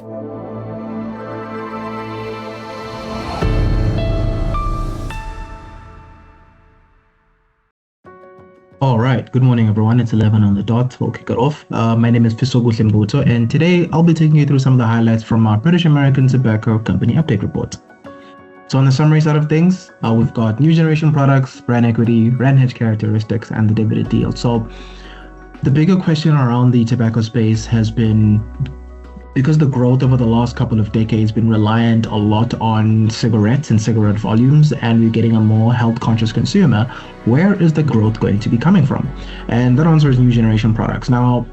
All right, good morning, everyone. It's 11 on the dot. We'll kick it off. My name is Pisoguhle Mbuto, and today I'll be taking you through some of the highlights from our British American Tobacco Company Update Report. So on the summary side of things, we've got new generation products, brand equity, rand-hedge characteristics, and the dividend yield. So the bigger question around the tobacco space has been, because the growth over the last couple of decades been reliant a lot on cigarettes and cigarette volumes, and we're getting a more health-conscious consumer, where is the growth going to be coming from? And that answer is new generation products. Now,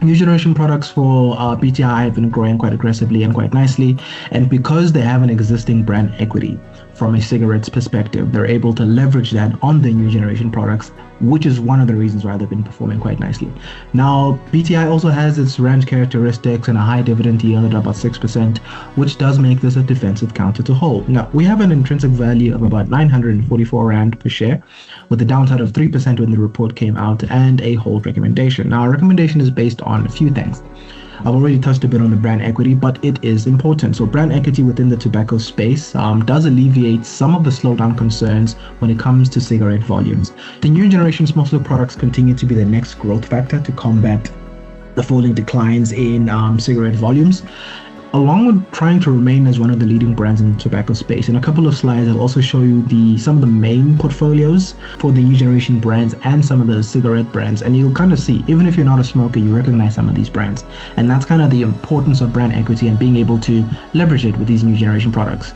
new generation products for BTI have been growing quite aggressively and quite nicely, and because they have an existing brand equity from a cigarette's perspective, they're able to leverage that on the new generation products, which is one of the reasons why they've been performing quite nicely. Now, BTI also has its range characteristics and a high dividend yield at about 6%, which does make this a defensive counter to hold. Now, we have an intrinsic value of about 944 Rand per share, with a downside of 3% when the report came out, and a hold recommendation. Now, our recommendation is based on a few things. I've already touched a bit on the brand equity, but it is important. So brand equity within the tobacco space does alleviate some of the slowdown concerns when it comes to cigarette volumes. The new generation smokeless products continue to be the next growth factor to combat the falling declines in cigarette volumes, along with trying to remain as one of the leading brands in the tobacco space. In a couple of slides, I'll also show you some of the main portfolios for the new generation brands and some of the cigarette brands, and you'll kind of see, even if you're not a smoker, you recognize some of these brands. And that's kind of the importance of brand equity and being able to leverage it with these new generation products.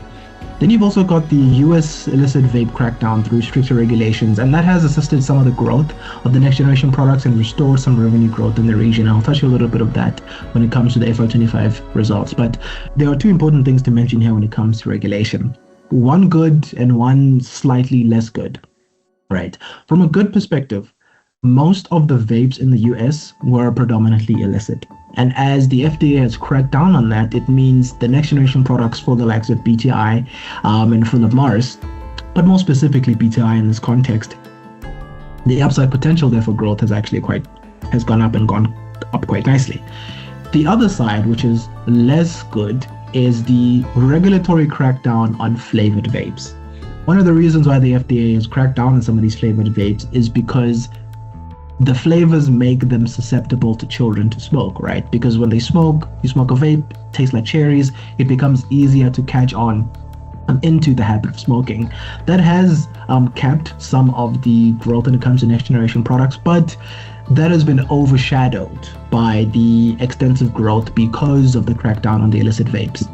Then you've also got the US illicit vape crackdown through stricter regulations, and that has assisted some of the growth of the next generation products and restored some revenue growth in the region. I'll touch a little bit of that when it comes to the FY25 results, but there are two important things to mention here when it comes to regulation. One good and one slightly less good, right? From a good perspective, most of the vapes in the US were predominantly illicit. And as the FDA has cracked down on that, it means the next generation products for the likes of BTI and Philip Morris, but more specifically BTI in this context, the upside potential there for growth has gone up quite nicely. The other side, which is less good, is the regulatory crackdown on flavored vapes. One of the reasons why the FDA has cracked down on some of these flavored vapes is because the flavors make them susceptible to children to smoke, right? Because when they smoke, you smoke a vape, tastes like cherries, it becomes easier to catch on into the habit of smoking. That has capped some of the growth when it comes to next generation products, but that has been overshadowed by the extensive growth because of the crackdown on the illicit vapes.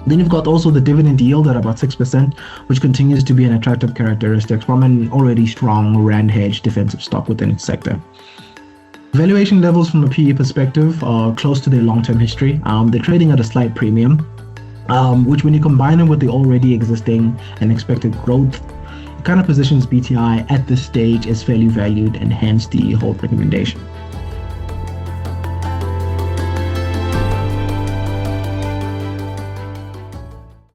Then you've got also the dividend yield at about 6%, which continues to be an attractive characteristic from an already strong rand-hedge defensive stock within its sector. Valuation levels from a PE perspective are close to their long-term history. They're trading at a slight premium, which when you combine them with the already existing and expected growth, it kind of positions BTI at this stage as fairly valued, and hence the hold recommendation.